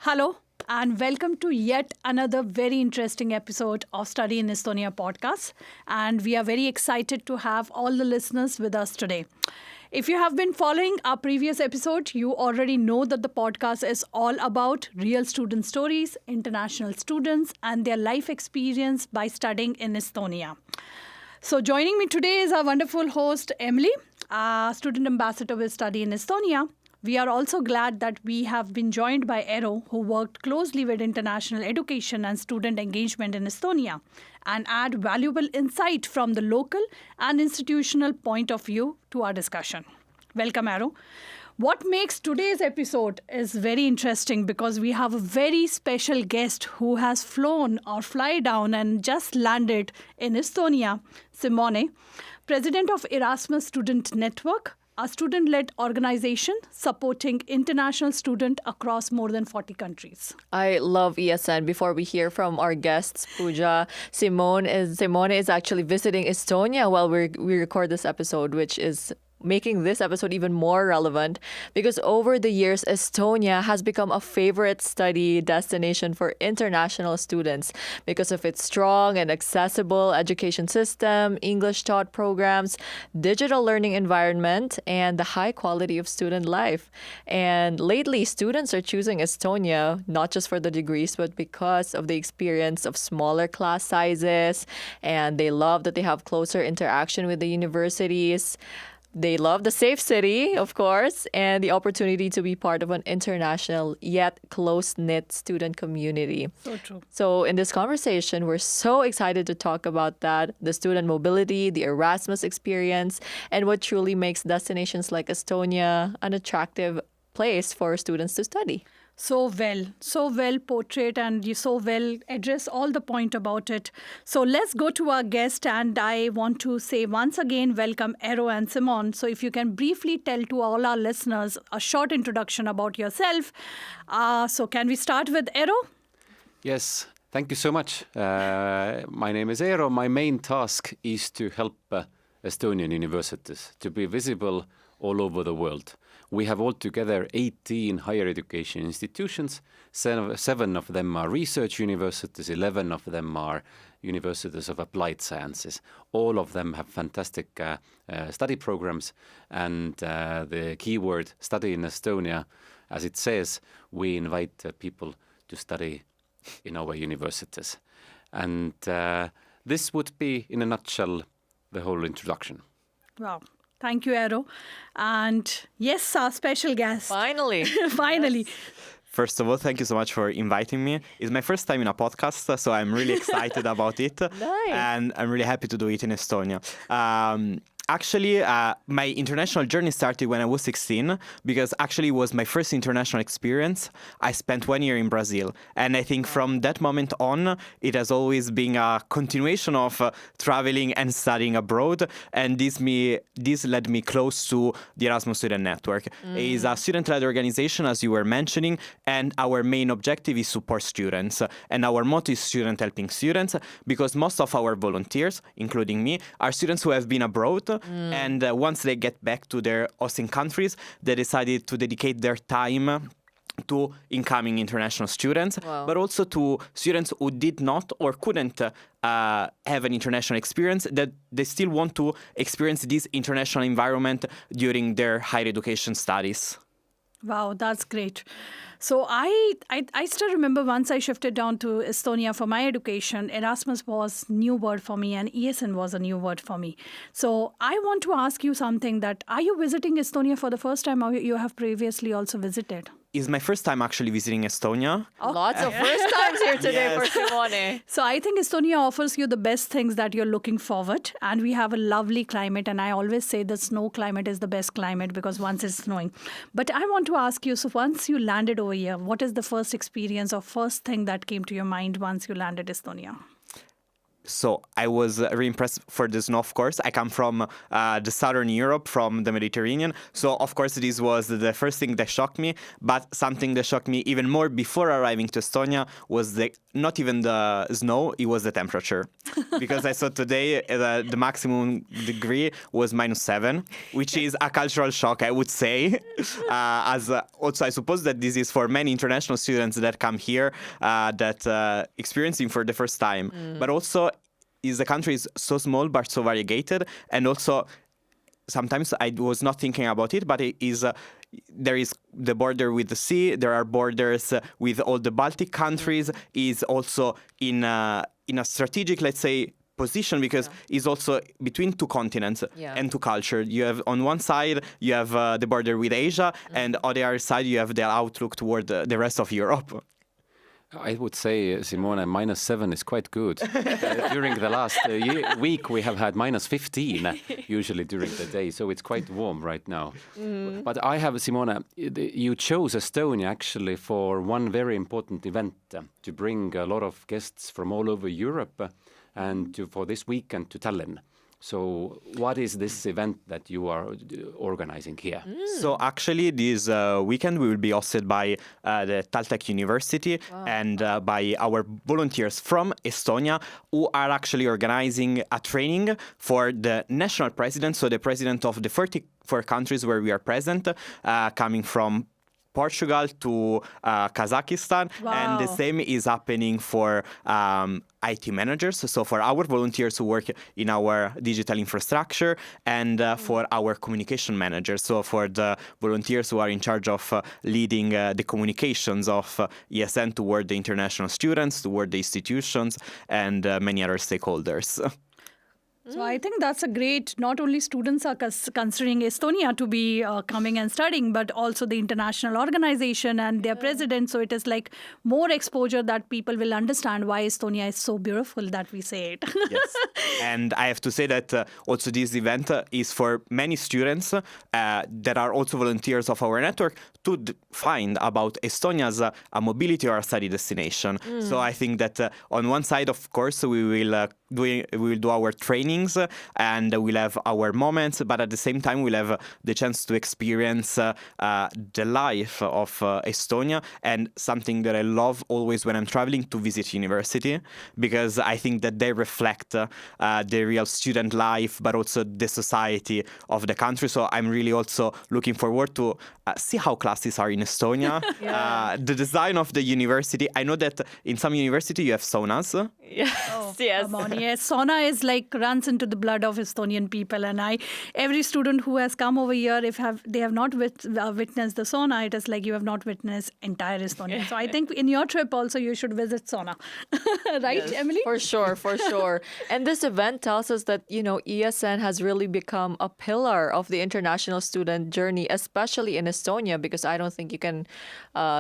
Hello, and welcome to yet another very interesting episode of Study in Estonia podcast. And we are very excited to have all the listeners with us today. If you have been following our previous episode, you already know that the podcast is all about real student stories, international students, and their life experience by studying in Estonia. So joining me today is our wonderful host, Emily, our student ambassador with Study in Estonia. We are also glad that we have been joined by Eero, who worked closely with international education and student engagement in Estonia and add valuable insight from the local and institutional point of view to our discussion. Welcome, Eero. What makes today's episode is very interesting because we have a very special guest who has flown or fly down and just landed in Estonia, Simone, president of Erasmus Student Network, a student-led organization supporting international students across more than 40 countries. I love ESN. Before we hear from our guests, Pooja, Simone is actually visiting Estonia while we record this episode, which is making this episode even more relevant because over the years, Estonia has become a favorite study destination for international students because of its strong and accessible education system, English taught programs, digital learning environment, and the high quality of student life. And lately, students are choosing Estonia not just for the degrees, but because of the experience of smaller class sizes, and they love that they have closer interaction with the universities. They love the safe city, of course, and the opportunity to be part of an international yet close-knit student community. So true. So in this conversation, we're so excited to talk about that, the student mobility, the Erasmus experience, and what truly makes destinations like Estonia an attractive place for students to study. So well portrayed, and you so well address all the point about it. So let's go to our guest, and I want to say once again, welcome Eero and Simone. So if you can briefly tell to all our listeners a short introduction about yourself. So can we start with Eero? Yes, thank you so much. My name is Eero. My main task is to help Estonian universities to be visible all over the world. We have altogether 18 higher education institutions. Seven of them are research universities, 11 of them are universities of applied sciences. All of them have fantastic study programs, and the keyword study in Estonia, as it says, we invite people to study in our universities. And this would be, in a nutshell, the whole introduction. Wow. Thank you, Eero. And yes, our special guest. Finally. Finally. Yes. First of all, thank you so much for inviting me. It's my first time in a podcast, so I'm really excited about it. Nice. And I'm really happy to do it in Estonia. Actually, my international journey started when I was 16 because actually it was my first international experience. I spent 1 year in Brazil. And I think from that moment on, it has always been a continuation of traveling and studying abroad. And this led me close to the Erasmus Student Network. It is a student-led organization, as you were mentioning, and our main objective is support students. And our motto is student helping students because most of our volunteers, including me, are students who have been abroad. And once they get back to their hosting countries, they decided to dedicate their time to incoming international students, but also to students who did not or couldn't have an international experience, that they still want to experience this international environment during their higher education studies. Wow, that's great. So I still remember once I shifted down to Estonia for my education, Erasmus was new word for me and ESN was a new word for me. So I want to ask you something that, are you visiting Estonia for the first time or you have previously also visited? It's my first time actually visiting Estonia. Lots of first times here today for Simone. So I think Estonia offers you the best things that you're looking forward. And we have a lovely climate. And I always say the snow climate is the best climate because once it's snowing. But I want to ask you, so once you landed over here, what is the first experience or first thing that came to your mind once you landed Estonia? So I was really impressed for the snow, of course. I come from the southern Europe, from the Mediterranean. So, of course, this was the first thing that shocked me. But something that shocked me even more before arriving to Estonia was not even the snow, it was the temperature. Because I saw today the maximum degree was -7, which is a cultural shock, I would say. Also, I suppose that this is for many international students that come here that experiencing for the first time. But also, the country is so small but so variegated, and also sometimes I was not thinking about it, but it is there is the border with the sea. There are borders with all the Baltic countries. Is also in a strategic, let's say, position, because it's also between two continents and two cultures. You have on one side you have the border with Asia, and on the other side you have the outlook toward the rest of Europe. I would say, Simone, -7 is quite good. During the last week, we have had -15 usually during the day, so it's quite warm right now. But I have, Simone, you chose Estonia actually for one very important event, to bring a lot of guests from all over Europe and for this weekend to Tallinn. So what is this event that you are organizing here? So actually this weekend we will be hosted by the TalTech University and by our volunteers from Estonia, who are actually organizing a training for the national president, so the president of the 34 countries where we are present, coming from Portugal to Kazakhstan. And the same is happening for IT managers, so for our volunteers who work in our digital infrastructure, and for our communication managers, so for the volunteers who are in charge of leading the communications of ESN toward the international students, toward the institutions, and many other stakeholders. So I think that's a great, not only students are considering Estonia to be coming and studying, but also the international organization and their president. So it is like more exposure that people will understand why Estonia is so beautiful that we say it. Yes. And I have to say that also this event is for many students that are also volunteers of our network to find about Estonia as a mobility or a study destination. So I think that on one side, of course, we will do our trainings and we'll have our moments, but at the same time we'll have the chance to experience the life of Estonia, and something that I love always when I'm traveling to visit university, because I think that they reflect the real student life, but also the society of the country. So I'm really also looking forward to see how classes are in Estonia. The design of the university. I know that in some university you have saunas. Yes. Come on, yes. Sauna is like runs into the blood of Estonian people, and every student who has come over here, if they have not witnessed the sauna, it is like you have not witnessed entire Estonia. So I think in your trip also you should visit sauna, right, Yes, Emily? For sure. And this event tells us that, ESN has really become a pillar of the international student journey, especially in Estonia, because I don't think you can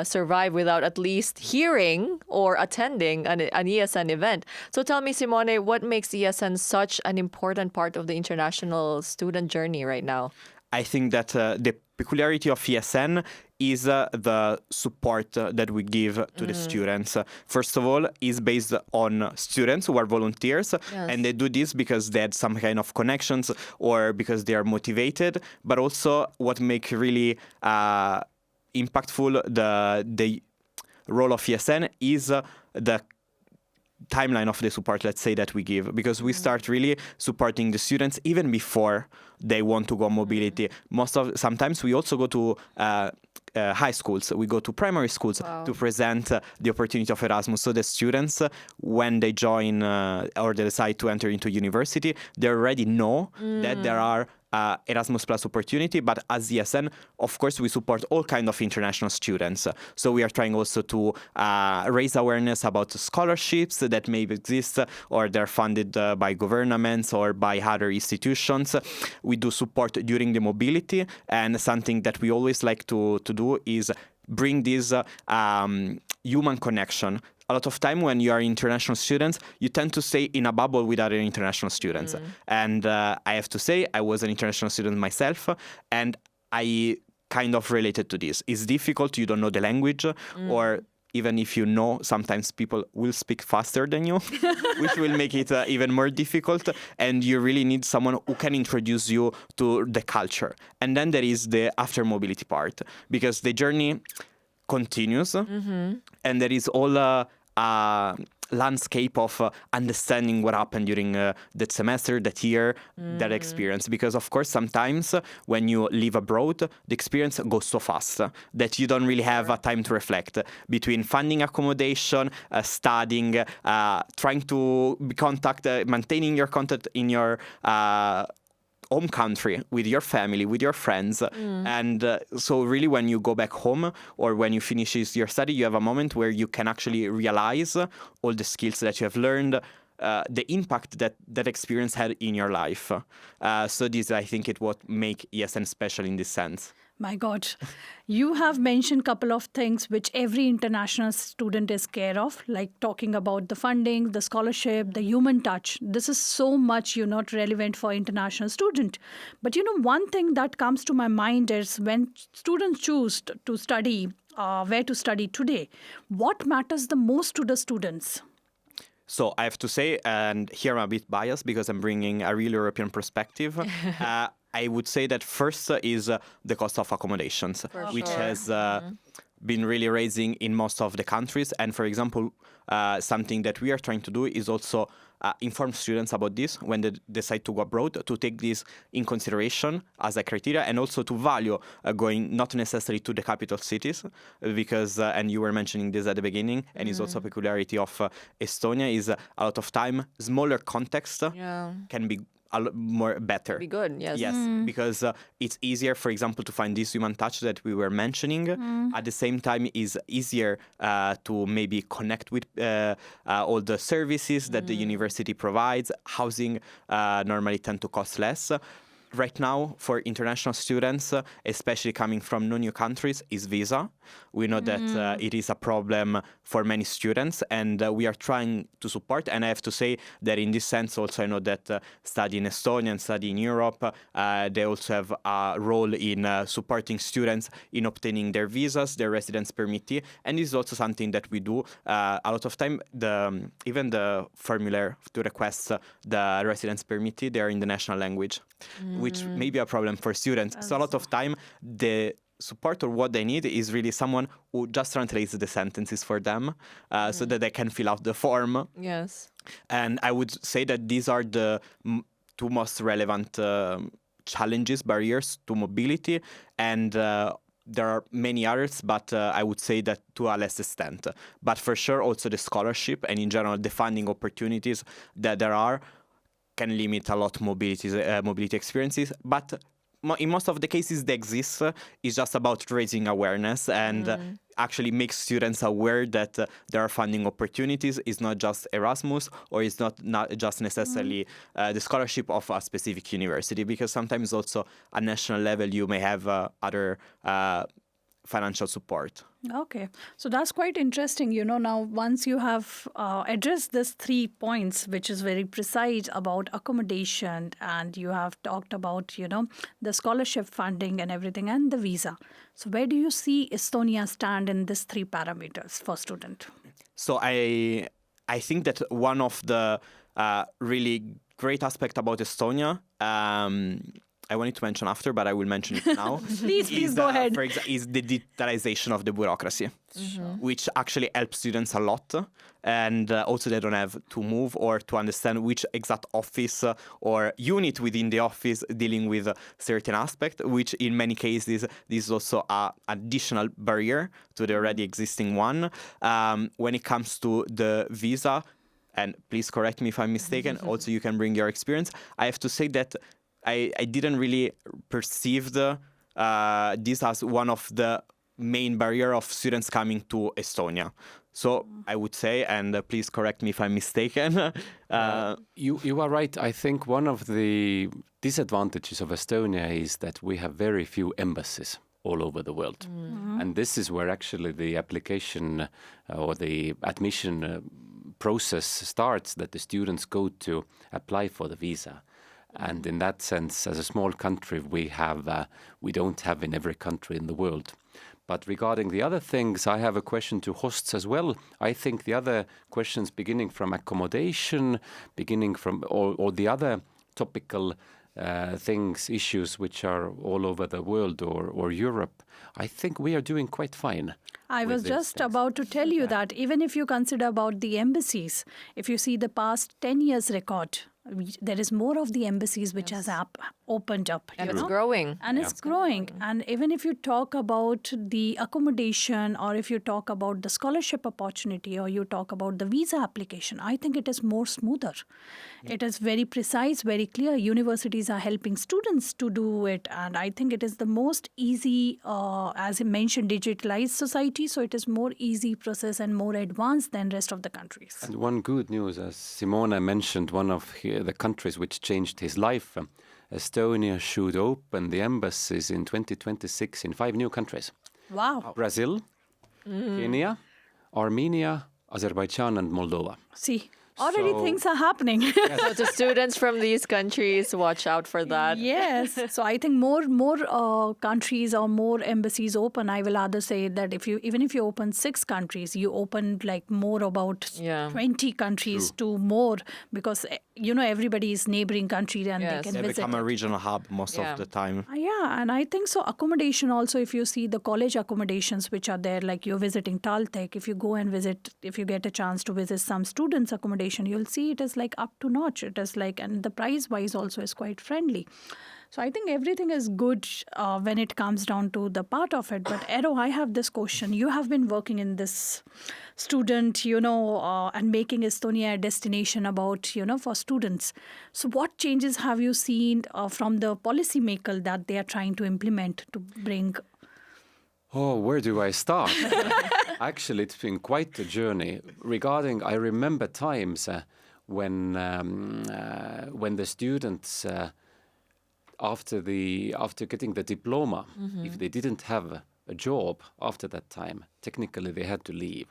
survive without at least hearing or attending an ESN event. So tell me, Simone, what makes ESN such an important part of the international student journey right now? I think that the peculiarity of ESN is the support that we give to the students. First of all, is based on students who are volunteers, and they do this because they had some kind of connections or because they are motivated. But also, what makes really impactful the role of ESN is the timeline of the support, let's say, that we give, because we start really supporting the students even before they want to go mobility. Sometimes we also go to high schools, we go to primary schools to present the opportunity of Erasmus. So the students, when they join or they decide to enter into university, they already know that there are Erasmus Plus opportunity, but as ESN, of course, we support all kinds of international students. So we are trying also to raise awareness about scholarships that may exist or they're funded by governments or by other institutions. We do support during the mobility, and something that we always like to do is bring this human connection. A lot of time when you are international students, you tend to stay in a bubble with other international students. And I have to say, I was an international student myself, and I kind of related to this. It's difficult, you don't know the language, or even if you know sometimes people will speak faster than you, which will make it even more difficult. And you really need someone who can introduce you to the culture. And then there is the after mobility part, because the journey continues, and there is all a landscape of understanding what happened during that semester, that year, that experience. Because of course sometimes when you live abroad, the experience goes so fast that you don't really have a time to reflect between finding accommodation, studying, trying to maintaining your contact in your home country, with your family, with your friends. And so really when you go back home or when you finish your study, you have a moment where you can actually realize all the skills that you have learned, the impact that experience had in your life. So this, I think, it what make ESN special in this sense. My God, you have mentioned a couple of things which every international student is scared of, like talking about the funding, the scholarship, the human touch. This is so much, not relevant for international student. But, one thing that comes to my mind is when students choose to study, where to study today, what matters the most to the students? So I have to say, and here I'm a bit biased because I'm bringing a real European perspective. I would say that first is the cost of accommodations, which has been really raising in most of the countries. And for example, something that we are trying to do is also inform students about this when they decide to go abroad, to take this in consideration as a criteria, and also to value going not necessarily to the capital cities, because, and you were mentioning this at the beginning, and it's also a peculiarity of Estonia, is a lot of time, smaller context can be a lot more better. Be good, yes. Yes, because it's easier, for example, to find this human touch that we were mentioning. At the same time, it's easier to maybe connect with all the services that the university provides. Housing normally tend to cost less. Right now, for international students, especially coming from non-EU countries, is visa. We know that it is a problem for many students, and we are trying to support. And I have to say that in this sense, also, I know that study in Estonia and study in Europe, they also have a role in supporting students in obtaining their visas, their residence permittee. And this is also something that we do a lot of time. Even the formula to request the residence permittee, they are in the national language, which may be a problem for students. So a lot of time, the support or what they need is really someone who just translates the sentences for them so that they can fill out the form. Yes. And I would say that these are the two most relevant challenges, barriers to mobility. And there are many others, but I would say that to a less extent. But for sure, also the scholarship and in general, the funding opportunities that there are can limit a lot mobility experiences. But in most of the cases they exist, it's just about raising awareness and actually make students aware that there are funding opportunities. It's not just Erasmus, or it's not just necessarily the scholarship of a specific university, because sometimes also at national level you may have other financial support. Okay. So that's quite interesting. Now once you have addressed these 3 points, which is very precise about accommodation, and you have talked about, the scholarship funding and everything, and the visa. So where do you see Estonia stand in these 3 parameters for student? So I think that one of the really great aspect about Estonia, I wanted to mention after, but I will mention it now. please go ahead. For example, is the digitalization of the bureaucracy, which actually helps students a lot. And also they don't have to move or to understand which exact office or unit within the office dealing with a certain aspect, which in many cases, this is also an additional barrier to the already existing one. When it comes to the visa, and please correct me if I'm mistaken, also you can bring your experience. I have to say that I didn't really perceive this as one of the main barrier of students coming to Estonia. So I would say, and please correct me if I'm mistaken. You are right. I think one of the disadvantages of Estonia is that we have very few embassies all over the world. And this is where actually the application or the admission process starts, that the students go to apply for the visa. And in that sense, as a small country, we don't have in every country in the world. But regarding the other things, I have a question to hosts as well. I think the other questions beginning from accommodation, beginning from all the other topical things, issues which are all over the world or Europe, I think we are doing quite fine. I was just about to tell you that even if you consider about the embassies, if you see the past 10 years record, there is more of the embassies which has opened up. And it's growing. And it's growing. And even if you talk about the accommodation, or if you talk about the scholarship opportunity, or you talk about the visa application, I think it is more smoother. It is very precise, very clear. Universities are helping students to do it. And I think it is the most easy, as I mentioned, digitalized society. So it is more easy process and more advanced than rest of the countries. And one good news, as Simone mentioned, one of the countries which changed his life, Estonia should open the embassies in 2026 in 5 new countries. Wow. Brazil, Kenya, Armenia, Azerbaijan and Moldova. See, already So- things are happening. So to students from these countries, watch out for that. Yes. So I think more countries or more embassies open. I will rather say that even if you open 6 countries, you open like more about 20 countries to more, because everybody is neighboring country and Yes. they can They visit. become a regional hub most Yeah. of the time. Yeah, and I think so. Accommodation also, if you see the college accommodations which are there, like you're visiting TalTech, if you go and visit, if you get a chance to visit some students' accommodation, you'll see it is like up to notch. It is like, and the price wise also is quite friendly. So I think everything is good when it comes down to the part of it. But Ero, I have this question. You have been working in this student, and making Estonia a destination about, for students. So what changes have you seen from the policymaker that they are trying to implement to bring? Oh, where do I start? Actually, it's been quite a journey. I remember times when the students, after getting the diploma, if they didn't have a job after that time, technically they had to leave.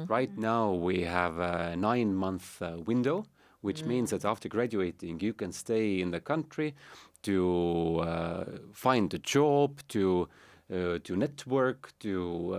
Right now we have a 9-month window, which means that after graduating you can stay in the country to find a job, to network, to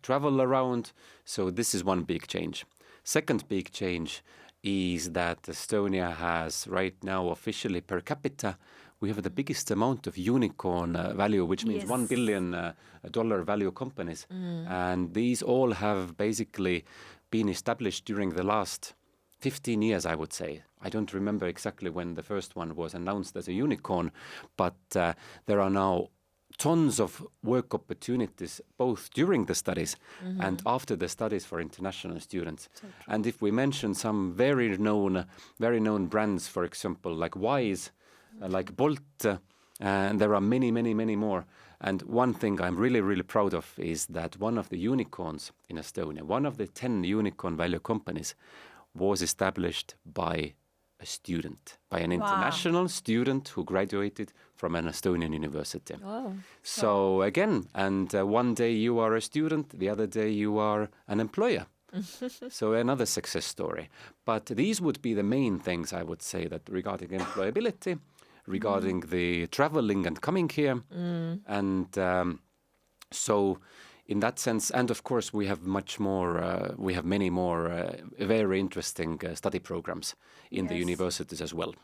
travel around. So this is one big change. Second big change is that Estonia has right now officially per capita, we have the biggest amount of unicorn value, which means Yes. $1 billion value companies. And these all have basically been established during the last 15 years, I would say. I don't remember exactly when the first one was announced as a unicorn, but there are now tons of work opportunities both during the studies and after the studies for international students. And if we mention some very known brands, for example, like Wise, like Bolt, and there are many, many, many more. And one thing I'm really, really proud of is that one of the unicorns in Estonia, one of the 10 unicorn value companies, was established by a student, by an international student who graduated from an Estonian university. Oh. So again, and one day you are a student, the other day you are an employer. So another success story. But these would be the main things I would say, that regarding employability, regarding the traveling and coming here. And so in that sense, and of course we have many more very interesting study programs in the universities as well.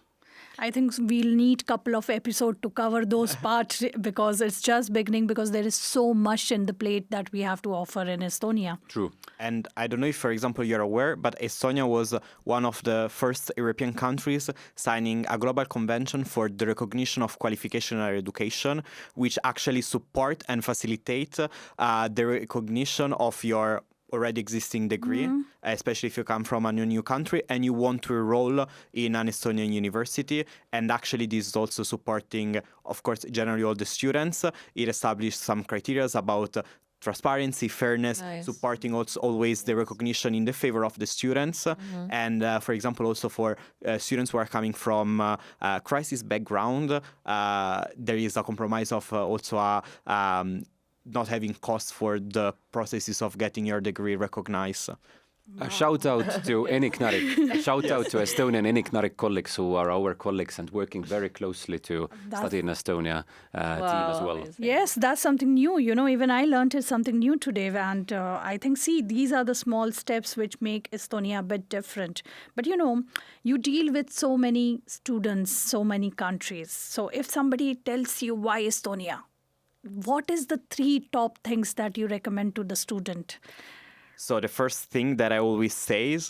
I think we'll need a couple of episodes to cover those parts, because it's just beginning, because there is so much in the plate that we have to offer in Estonia. True. And I don't know if, for example, you're aware, but Estonia was one of the first European countries signing a global convention for the recognition of qualification and education, which actually support and facilitate the recognition of your already existing degree, especially if you come from a new country and you want to enroll in an Estonian university. And actually this is also supporting, of course, generally all the students. It established some criteria about transparency, fairness, supporting also always the recognition in the favor of the students. And for example, also for students who are coming from a crisis background, there is a compromise of also not having costs for the processes of getting your degree recognized. A shout out to Enigmatic. A shout out to Estonian Enigmatic colleagues who are our colleagues and working very closely to Study in Estonia team as well. Amazing. Yes, that's something new. Even I learned something new today. And I think, these are the small steps which make Estonia a bit different. But, you deal with so many students, so many countries. So if somebody tells you why Estonia, what is the 3 top things that you recommend to the student? So the first thing that I always say is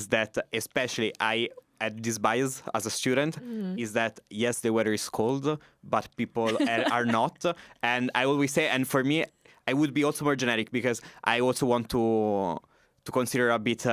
that, especially I had this bias as a student, is that yes, the weather is cold, but people are not. And I always say, and for me, I would be also more generic because I also want to consider a bit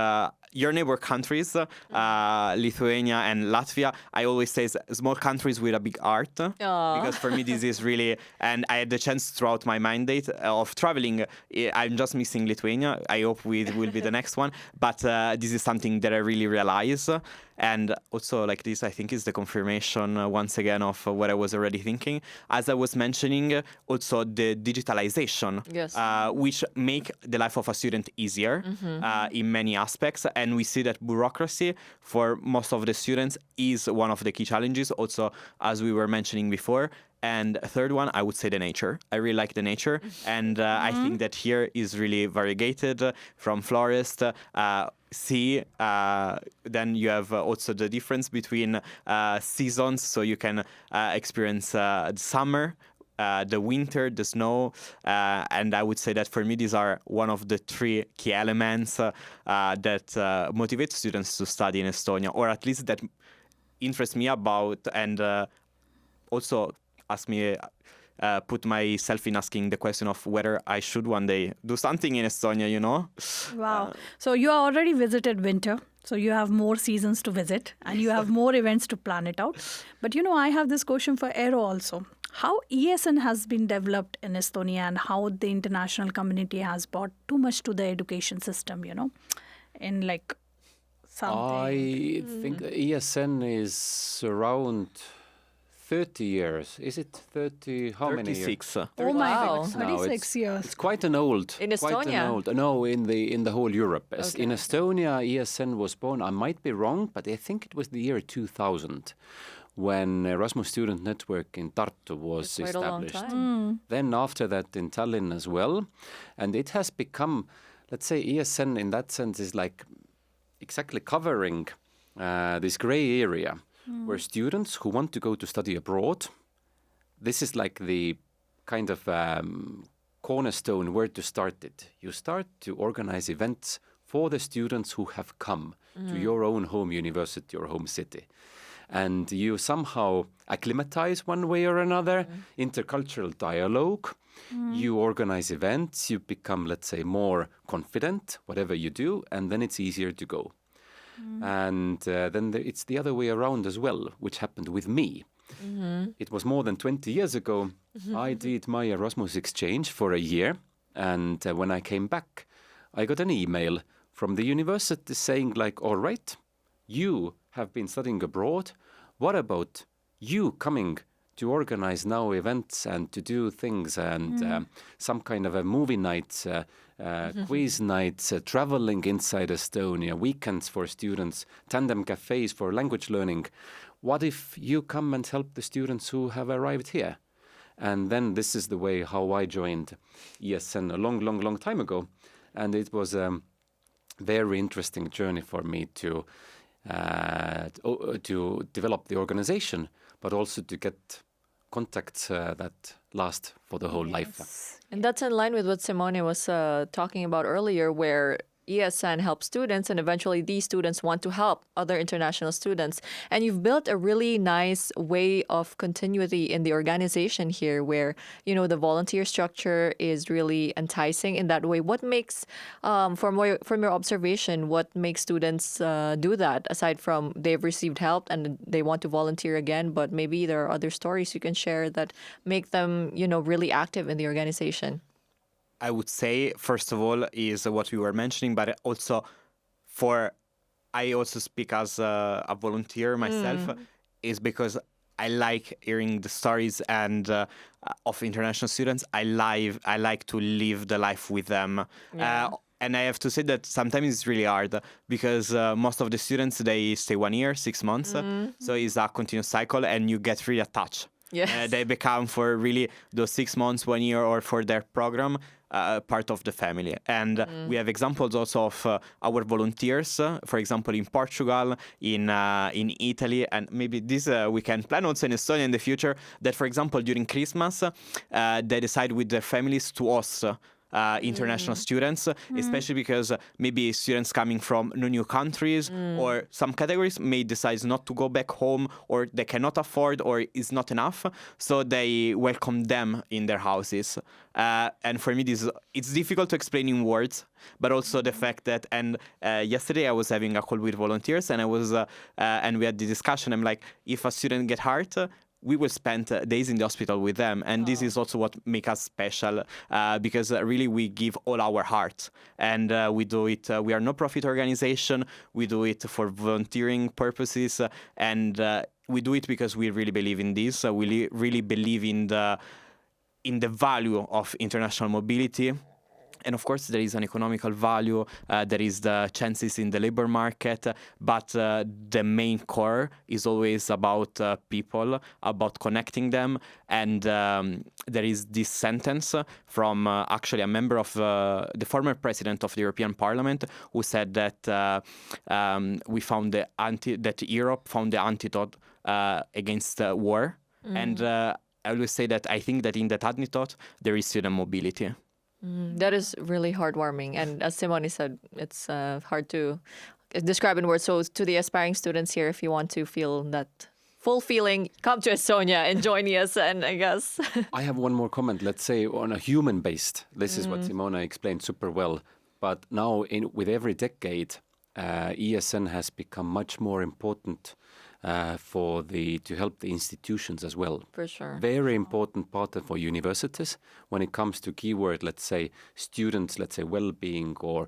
your neighbor countries, Lithuania and Latvia. I always say small countries with a big heart, because for me this is really, and I had the chance throughout my mandate of traveling. I'm just missing Lithuania. I hope it will be the next one, but this is something that I really realize. And also, like this, I think is the confirmation once again of what I was already thinking. As I was mentioning, also the digitalization, Yes. which make the life of a student easier in many aspects. And we see that bureaucracy for most of the students is one of the key challenges. Also, as we were mentioning before. And a third one, I would say the nature. I really like the nature. And I think that here is really variegated from forest, sea. Then you have also the difference between seasons. So you can experience the summer, the winter, the snow. And I would say that for me, these are one of the 3 key elements that motivate students to study in Estonia, or at least that interest me about, and also ask me, put myself in asking the question of whether I should one day do something in Estonia, Wow. So you already visited winter. So you have more seasons to visit and you have more events to plan it out. But, I have this question for Aero also. How ESN has been developed in Estonia and how the international community has brought too much to the education system, in like something. I think ESN is around 30 years. Is it 30? How many years? 36. Oh my Wow. God, 36 years. It's quite an old. In quite an Estonia? old. No, in the whole Europe. Okay. In Estonia, ESN was born. I might be wrong, but I think it was the year 2000 when Erasmus Student Network in Tartu was Quite a long established. time. Then after that in Tallinn as well, and it has become, let's say, ESN in that sense is like exactly covering this gray area. Where students who want to go to study abroad, this is like the kind of cornerstone where to start it. You start to organize events for the students who have come to your own home university or home city. And you somehow acclimatize one way or another, intercultural dialogue. You organize events, you become, let's say, more confident, whatever you do, and then it's easier to go. And then it's the other way around as well, which happened with me. It was more than 20 years ago. I did my Erasmus exchange for a year. And when I came back, I got an email from the university saying like, all right, you have been studying abroad. What about you coming to organize now events and to do things and some kind of a movie night, quiz nights, traveling inside Estonia, weekends for students, tandem cafes for language learning. What if you come and help the students who have arrived here? And then this is the way how I joined ESN a long time ago. And it was a very interesting journey for me to develop the organization, but also to get contacts that last for the whole life. And that's in line with what Simone was talking about earlier, where ESN helps students and eventually these students want to help other international students. And you've built a really nice way of continuity in the organization here where, the volunteer structure is really enticing in that way. What makes, from your observation, what makes students do that aside from they've received help and they want to volunteer again, but maybe there are other stories you can share that make them, really active in the organization? I would say, first of all, is what we were mentioning, but also I also speak as a volunteer myself, is because I like hearing the stories and of international students. I like to live the life with them. And I have to say that sometimes it's really hard because most of the students, they stay 1 year, 6 months. So it's a continuous cycle and you get really attached. Yes. They become for really those 6 months, 1 year, or for their program, part of the family. And we have examples also of our volunteers, for example, in Portugal, in Italy, and maybe this we can plan also in Estonia in the future, that, for example, during Christmas, they decide with their families to host international students, especially because maybe students coming from new countries or some categories may decide not to go back home, or they cannot afford, or is not enough, so they welcome them in their houses. And for me, it's difficult to explain in words, but also the fact that, and yesterday I was having a call with volunteers, and and we had the discussion. I'm like, if a student get hurt, we will spend days in the hospital with them. And this is also what makes us special, because really we give all our heart. And we do it, we are no profit organization, we do it for volunteering purposes, and we do it because we really believe in this. We really believe in the value of international mobility. And of course, there is an economical value, there is the chances in the labor market, but the main core is always about people, about connecting them. And there is this sentence from actually a member of the former president of the European Parliament, who said that we found that Europe found the antidote against war. And I always say that I think that in that antidote, there is student mobility. That is really heartwarming. And as Simone said, it's hard to describe in words. So to the aspiring students here, if you want to feel that full feeling, come to Estonia and join ESN, I guess. I have one more comment. Let's say on a human based. This is what Simona explained super well. But now, with every decade, ESN has become much more important to help the institutions as well. For sure. Very important part for universities when it comes to keyword, let's say, students, let's say, well-being, or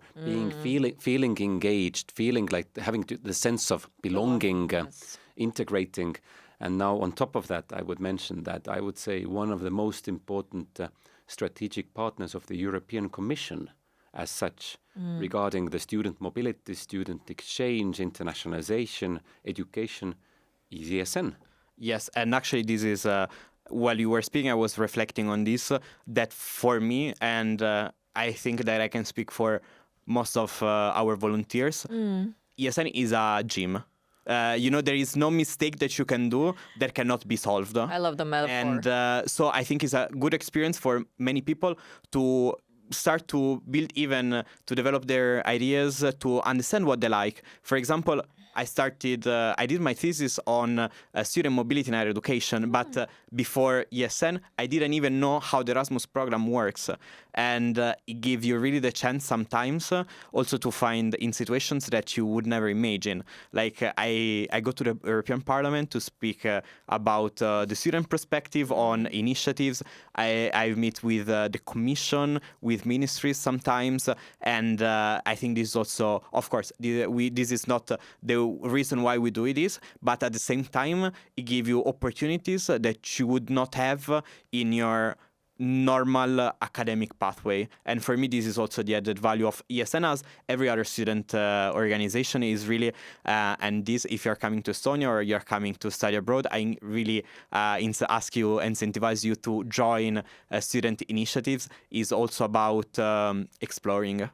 feeling engaged, feeling like having the sense of belonging, integrating. And now on top of that, I would mention that I would say one of the most important strategic partners of the European Commission as such, regarding the student mobility, student exchange, internationalization, education, is ESN. Yes, and actually this is, while you were speaking, I was reflecting on this, that for me, and I think that I can speak for most of our volunteers, ESN is a gym. There is no mistake that you can do that cannot be solved. I love the metaphor. And so I think it's a good experience for many people to start to build, even to develop their ideas, to understand what they like. For example, I did my thesis on student mobility in higher education, but before ESN, I didn't even know how the Erasmus program works. And it gives you really the chance sometimes also to find in situations that you would never imagine. Like I go to the European Parliament to speak about the student perspective on initiatives. I meet with the Commission, with ministries sometimes. And I think this is also, of course, this is not the reason why we do it, but at the same time, it gives you opportunities that you would not have in your normal academic pathway. And for me, this is also the added value of ESN, as every other student organization is really, and this, if you're coming to Estonia or you're coming to study abroad, I really incentivize you to join student initiatives, is also about exploring.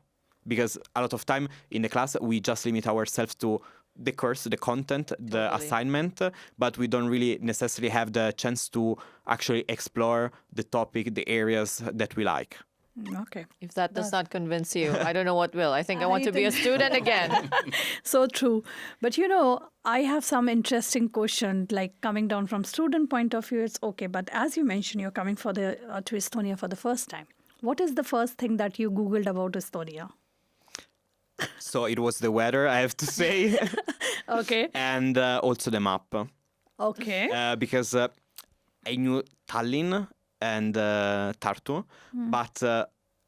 Because a lot of time in the class, we just limit ourselves to the course, the content, the assignment, but we don't really necessarily have the chance to actually explore the topic, the areas that we like. Okay. If that does not convince you, I don't know what will. I think I want to be a student again. So true. But I have some interesting question, like coming down from student point of view, it's okay. But as you mentioned, you're coming to Estonia for the first time. What is the first thing that you Googled about Estonia? So it was the weather, I have to say. Okay. And also the map. Okay. Because I knew Tallinn and Tartu, but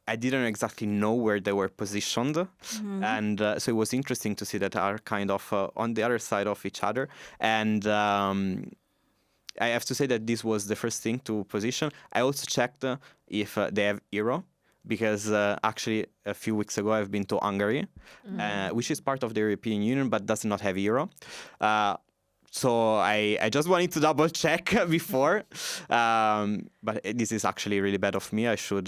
I didn't exactly know where they were positioned. And so it was interesting to see that are kind of on the other side of each other. And I have to say that this was the first thing to position. I also checked if they have euro, because actually a few weeks ago I've been to Hungary, which is part of the European Union but does not have euro. So I just wanted to double check before, but this is actually really bad of me. I should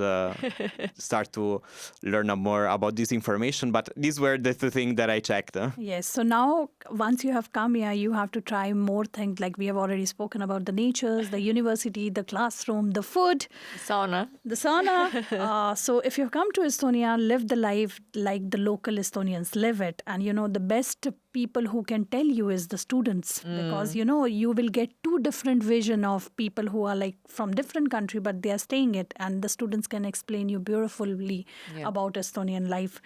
start to learn more about this information. But these were the two things that I checked. Yes. So now, once you have come here, you have to try more things. Like we have already spoken about the natures, the university, the classroom, the food, Sauna. the sauna. So if you've come to Estonia, live the life like the local Estonians live it. And, the best people who can tell you is the students, because, you will get two different vision of people who are like from different country, but they are staying it. And the students can explain you beautifully about Estonian life.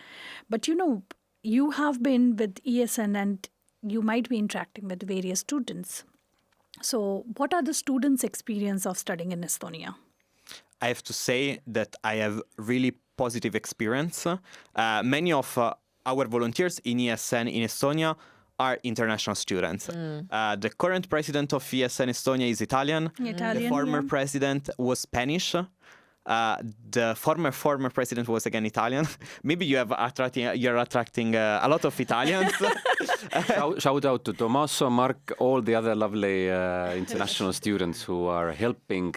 But, you have been with ESN and you might be interacting with various students. So what are the students' experience of studying in Estonia? I have to say that I have really positive experience. Many of our volunteers in ESN in Estonia are international students. The current president of ESN Estonia is Italian. The former president was Spanish. The former president was again Italian. Maybe you're attracting a lot of Italians. Shout out to Tommaso, Mark, all the other lovely international students who are helping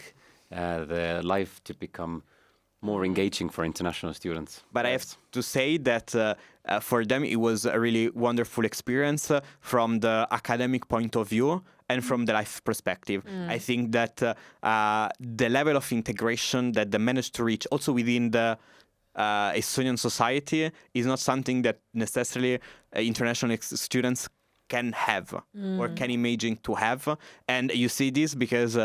the life to become more engaging for international students. But I have to say that for them it was a really wonderful experience from the academic point of view and from the life perspective. I think that the level of integration that they managed to reach also within the Estonian society is not something that necessarily international students can have or can imagine to have. And you see this because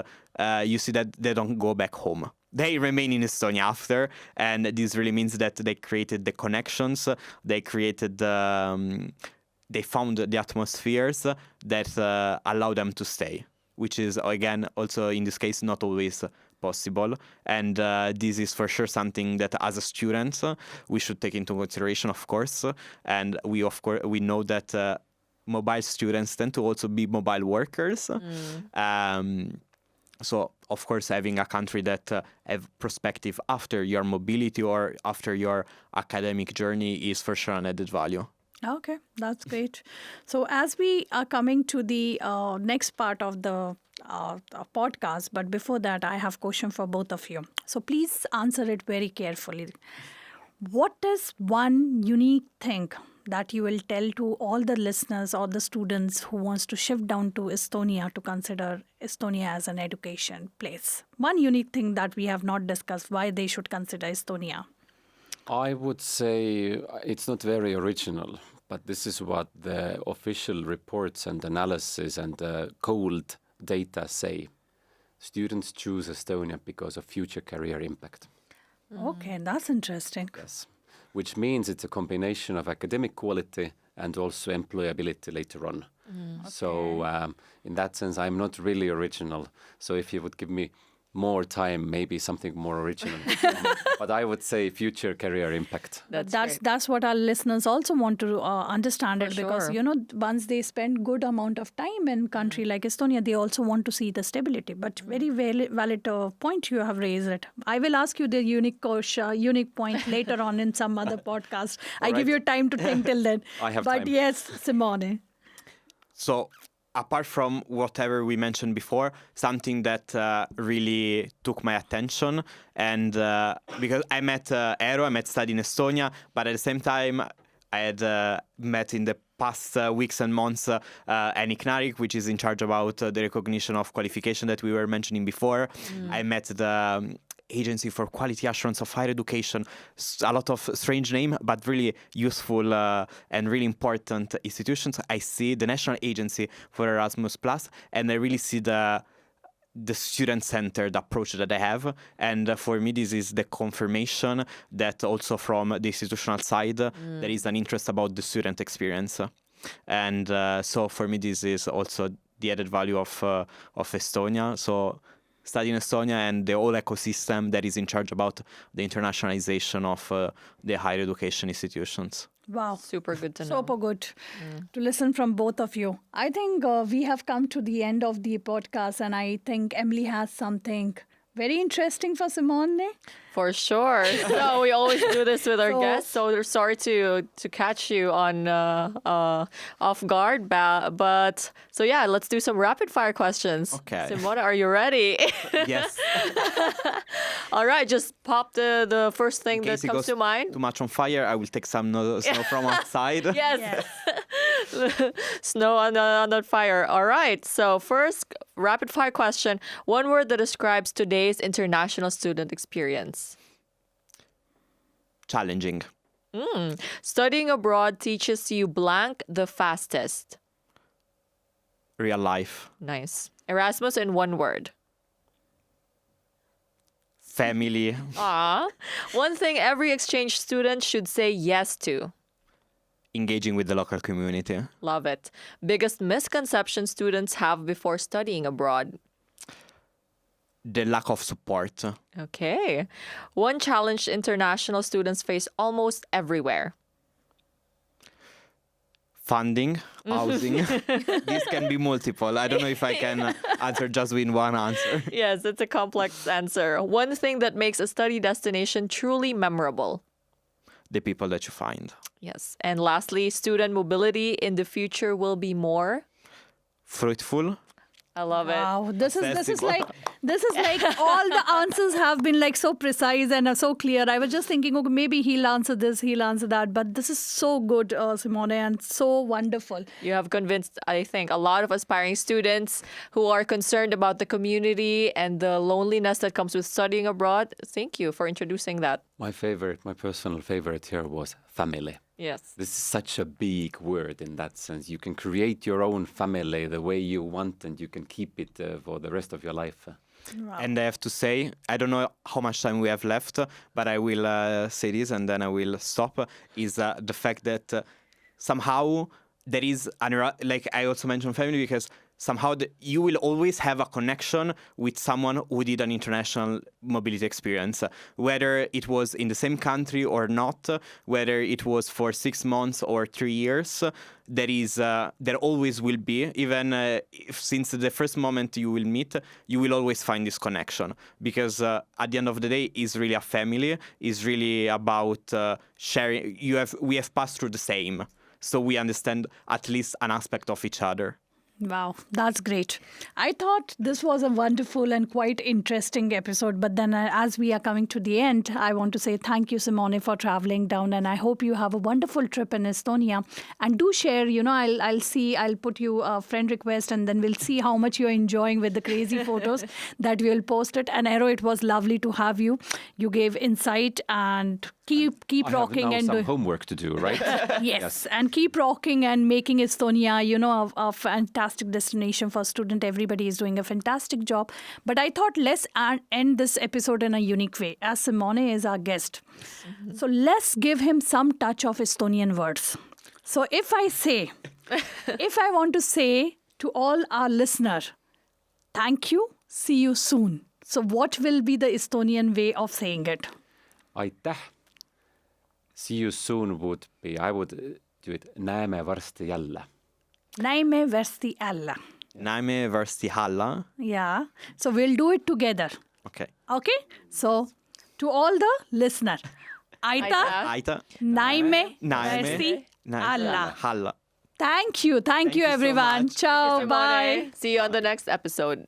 you see that they don't go back home. They remain in Estonia after, and this really means that they created the connections, they created they found the atmospheres that allow them to stay, which is, again, also in this case, not always possible. And this is for sure something that as a student, we should take into consideration, of course. And we know that mobile students tend to also be mobile workers. So, of course, having a country that have perspective after your mobility or after your academic journey is for sure an added value. Okay, that's great. So as we are coming to the next part of the podcast, but before that, I have a question for both of you. So please answer it very carefully. What is one unique thing that you will tell to all the listeners or the students who wants to shift down to Estonia to consider Estonia as an education place? One unique thing that we have not discussed, why they should consider Estonia. I would say it's not very original, but this is what the official reports and analysis and the cold data say. Students choose Estonia because of future career impact. Okay, that's interesting. Yes, which means it's a combination of academic quality and also employability later on. Okay. So in that sense, I'm not really original. So if you would give me more time, maybe something more original. But I would say future career impact. That's what our listeners also want to understand it, For because sure. once they spend good amount of time in country like Estonia, they also want to see the stability. But very valid point you have raised it. I will ask you the unique point later on in some other podcast. I give you time to think till then. I have but time. yes, Simone. So, apart from whatever we mentioned before, something that really took my attention, and because I met Eero, I studied in Estonia, but at the same time, I had met in the past weeks and months Annick Narik, which is in charge about the recognition of qualification that we were mentioning before. I met the Agency for Quality Assurance of Higher Education, a lot of strange name, but really useful and really important institutions. I see the National Agency for Erasmus Plus, and I really see the student-centered approach that I have. And for me, this is the confirmation that also from the institutional side, there is an interest about the student experience. And so for me, this is also the added value of Estonia. So study in Estonia and the whole ecosystem that is in charge about the internationalization of the higher education institutions. Wow. Super good to know. Super good to listen from both of you. I think we have come to the end of the podcast, and I think Emily has something Very interesting for Simone. For sure. So we always do this with our So- guests. So we're sorry to catch you on off guard, but so yeah, let's do some rapid fire questions. Okay. Simone, are you ready? Yes. All right, just pop the first thing In that case it comes goes to mind. too much on fire, I will take some snow from outside. Yes. Snow on that fire. All right. So first, rapid fire question. One word that describes today's international student experience. Challenging. Studying abroad teaches you blank the fastest. Real life. Nice. Erasmus in one word. Family. Aw. One thing every exchange student should say yes to. Engaging with the local community. Love it. Biggest misconception students have before studying abroad. The lack of support. Okay. One challenge international students face almost everywhere. Funding, housing. These can be multiple. I don't know if I can answer just with one answer. Yes, it's a complex answer. One thing that makes a study destination truly memorable. The people that you find. Yes. And lastly, student mobility in the future will be more. Fruitful. I love it. Wow, this is Accessible. like all the answers have been like so precise and so clear. I was just thinking, okay, maybe he'll answer this, he'll answer that, but this is so good, Simone, and so wonderful. You have convinced, I think, a lot of aspiring students who are concerned about the community and the loneliness that comes with studying abroad. Thank you for introducing that. My personal favorite here was family. Yes. This is such a big word in that sense. You can create your own family the way you want, and you can keep it for the rest of your life. And I have to say, I don't know how much time we have left, but I will say this and then I will stop, is the fact that somehow there is, like I also mentioned family, because somehow you will always have a connection with someone who did an international mobility experience, whether it was in the same country or not, whether it was for 6 months or 3 years. There always will be, even since the first moment you will meet, you will always find this connection, because at the end of the day, it's really a family. It's really about sharing. We have passed through the same, so we understand at least an aspect of each other. Wow, that's great. I thought this was a wonderful and quite interesting episode. But then as we are coming to the end, I want to say thank you, Simone, for traveling down. And I hope you have a wonderful trip in Estonia. And do share, I'll put you a friend request and then we'll see how much you're enjoying with the crazy photos that we'll post it. And Aero, it was lovely to have you. You gave insight and keep I rocking have and now some homework to do, right? Yes, and keep rocking and making Estonia, a fantastic destination for student. Everybody is doing a fantastic job. But I thought let's end this episode in a unique way, as Simone is our guest. Mm-hmm. So let's give him some touch of Estonian words. So if I want to say to all our listeners, thank you, see you soon. So what will be the Estonian way of saying it? Aitäh. See you soon would be, I would do it, näeme varsti jälle. Näime varsti jälle. Näime varsti jälle. Yeah. So we'll do it together. Okay. Okay? So to all the listeners, Aita, Aita. näime Näime varsti jälle. jälle. Thank you. Thank you, you so everyone. much. Ciao. Simone, Bye. see you on the next episode.